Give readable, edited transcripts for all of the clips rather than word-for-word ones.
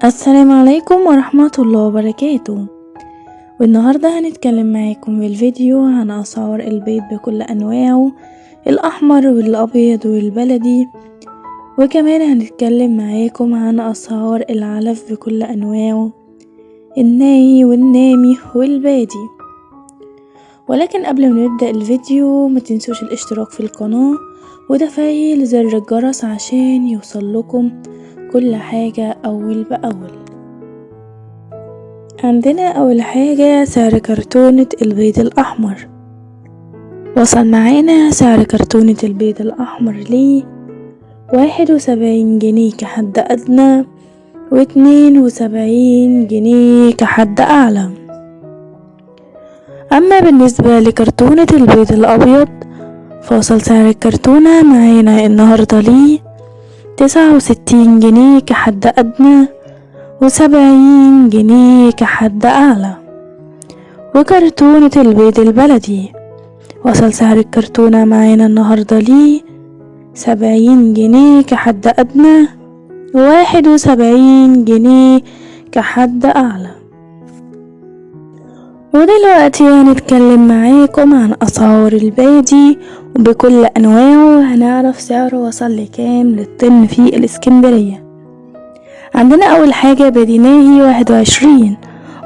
السلام عليكم ورحمة الله وبركاته. والنهاردة هنتكلم معاكم في الفيديو عن أسعار البيض بكل أنواعه، الأحمر والأبيض والبلدي، وكمان هنتكلم معاكم عن أسعار العلف بكل أنواعه، الناي والنامي والبادي. ولكن قبل ما نبدأ الفيديو متنسوش الاشتراك في القناة وتفعيل زر الجرس عشان يوصلكم كل حاجة أول بأول. عندنا أول حاجة سعر كرتونة البيض الأحمر. وصل معانا سعر كرتونة البيض الأحمر ليه 71 جنيه كحد أدنى و72 جنيه كحد أعلى. أما بالنسبة لكرتونة البيض الأبيض فوصل سعر الكرتونة معانا النهاردة ليه 69 جنيه كحد أدنى و70 جنيه كحد أعلى. وكرتونة البيض البلدي وصل سعر الكرتونة معانا النهاردة ليه 70 جنيه كحد أدنى و71 جنيه كحد أعلى. ودلوقتي هنتكلم معاكم عن أسعار البادي وبكل أنواعه، وهنعرف سعره وصل لكام للطن في الإسكندرية. عندنا أول حاجة بادي ناهي 21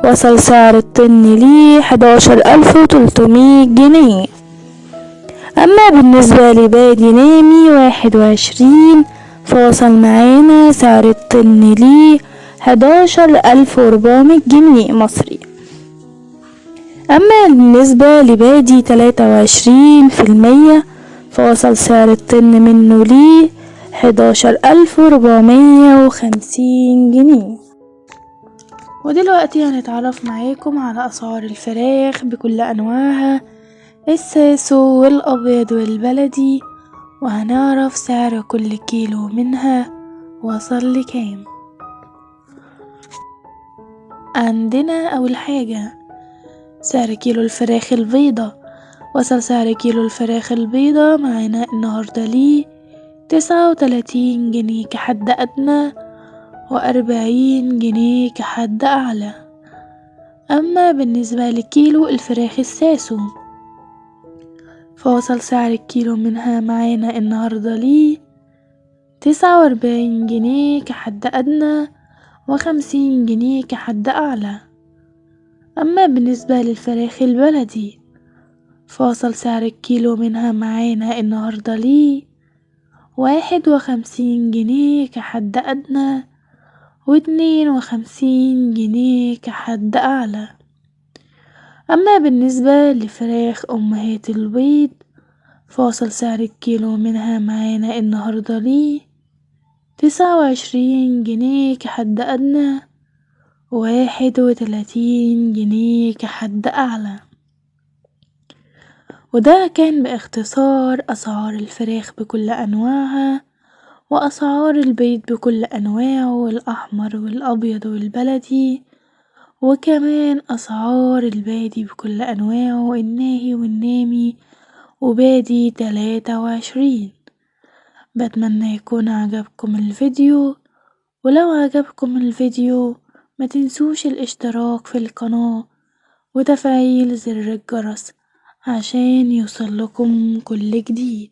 وصل سعر الطن ليه 11300 جنيه. أما بالنسبة لبادي نامي 21 فوصل معانا سعر الطن ليه 11400 جنيه مصري. أما بالنسبة لبادي 23% فوصل سعر الطن منه ليه 11450 جنيه. ودلوقتي هنتعرف معاكم على أسعار الفراخ بكل أنواعها، الساسو والأبيض والبلدي، وهنعرف سعر كل كيلو منها وصل لكام. عندنا أول حاجة سعر كيلو الفراخ البيضة. وصل سعر كيلو الفراخ البيضة معانا النهاردة ليه 39 جنيه كحد أدنى و40 جنيه كحد أعلى. أما بالنسبة لكيلو الفراخ الساسو فوصل سعر الكيلو منها معانا النهاردة ليه 49 جنيه كحد أدنى و50 جنيه كحد أعلى. أما بالنسبة للفراخ البلدي فوصل سعر الكيلو منها معانا النهاردة ليه 51 جنيه كحد أدنى و52 جنيه كحد أعلى. أما بالنسبة لفراخ أمهات البيض فوصل سعر الكيلو منها معانا النهاردة ليه 29 جنيه كحد أدنى و31 جنيه كحد أعلى. وده كان باختصار أسعار الفراخ بكل أنواعها وأسعار البيض بكل أنواعه، الأحمر والأبيض والبلدي، وكمان أسعار البادي بكل أنواعه، الناهي والنامي وبادي 23. بتمنى يكون عجبكم الفيديو، ولو عجبكم الفيديو ما تنسوش الاشتراك في القناة وتفعيل زر الجرس عشان يوصلكم كل جديد.